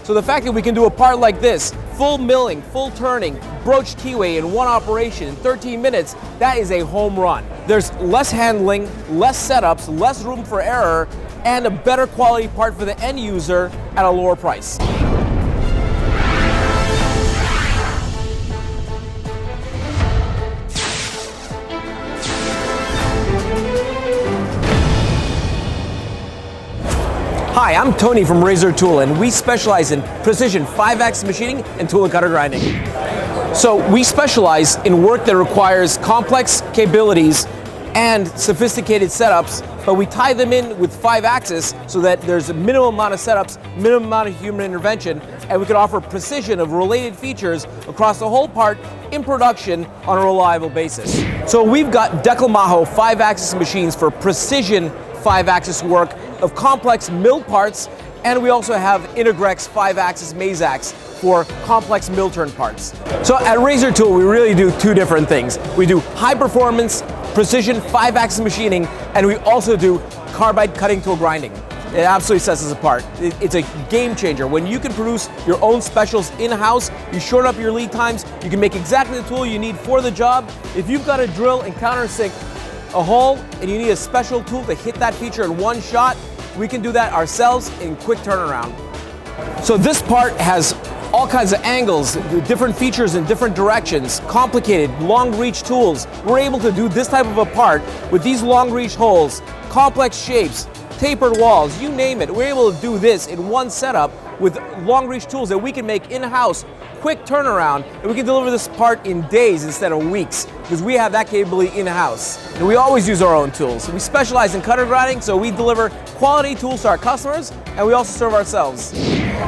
So the fact that we can do a part like this, full milling, full turning, broach keyway in one operation in 13 minutes, that is a home run. There's less handling, less setups, less room for error, and a better quality part for the end user at a lower price. Hi, I'm Tony from Razor Tool, and we specialize in precision 5-axis machining and tool and cutter grinding. So we specialize in work that requires complex capabilities and sophisticated setups, but we tie them in with 5-axis so that there's a minimum amount of setups, minimum amount of human intervention, and we can offer precision of related features across the whole part in production on a reliable basis. So we've got Declamajo 5-axis machines for precision 5-axis work of complex mill parts, and we also have Integrex 5-axis Mazax for complex mill turn parts. So at Razor Tool, we really do two different things. We do high performance, precision 5-axis machining, and we also do carbide cutting tool grinding. It absolutely sets us apart. It's a game changer. When you can produce your own specials in-house, you shorten up your lead times, you can make exactly the tool you need for the job. If you've got to drill and countersink a hole and you need a special tool to hit that feature in one shot, we can do that ourselves in quick turnaround. So this part has all kinds of angles, different features in different directions, complicated long reach tools. We're able to do this type of a part with these long reach holes, complex shapes, tapered walls, you name it. We're able to do this in one setup with long reach tools that we can make in-house, quick turnaround, and we can deliver this part in days instead of weeks because we have that capability in-house. And we always use our own tools. We specialize in cutter grinding, so we deliver quality tools to our customers, and we also serve ourselves.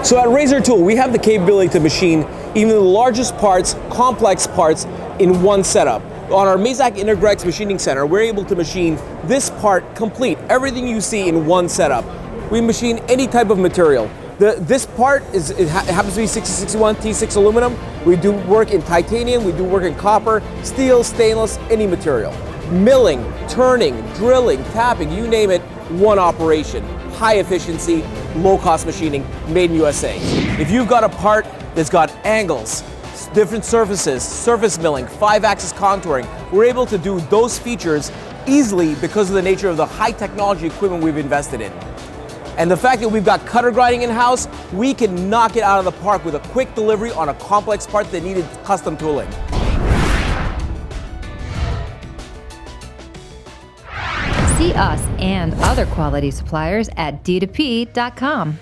So at Razor Tool, we have the capability to machine even the largest parts, complex parts, in one setup. On our Mazak Integrex Machining Center, we're able to machine this part complete, everything you see in one setup. We machine any type of material. This part happens to be 6061 T6 aluminum. We do work in titanium, we do work in copper, steel, stainless, any material. Milling, turning, drilling, tapping, you name it, one operation. High efficiency, low cost machining, made in USA. If you've got a part that's got angles, different surfaces, surface milling, 5-axis contouring, we're able to do those features easily because of the nature of the high technology equipment we've invested in. And the fact that we've got cutter grinding in-house, we can knock it out of the park with a quick delivery on a complex part that needed custom tooling. See us and other quality suppliers at d2p.com.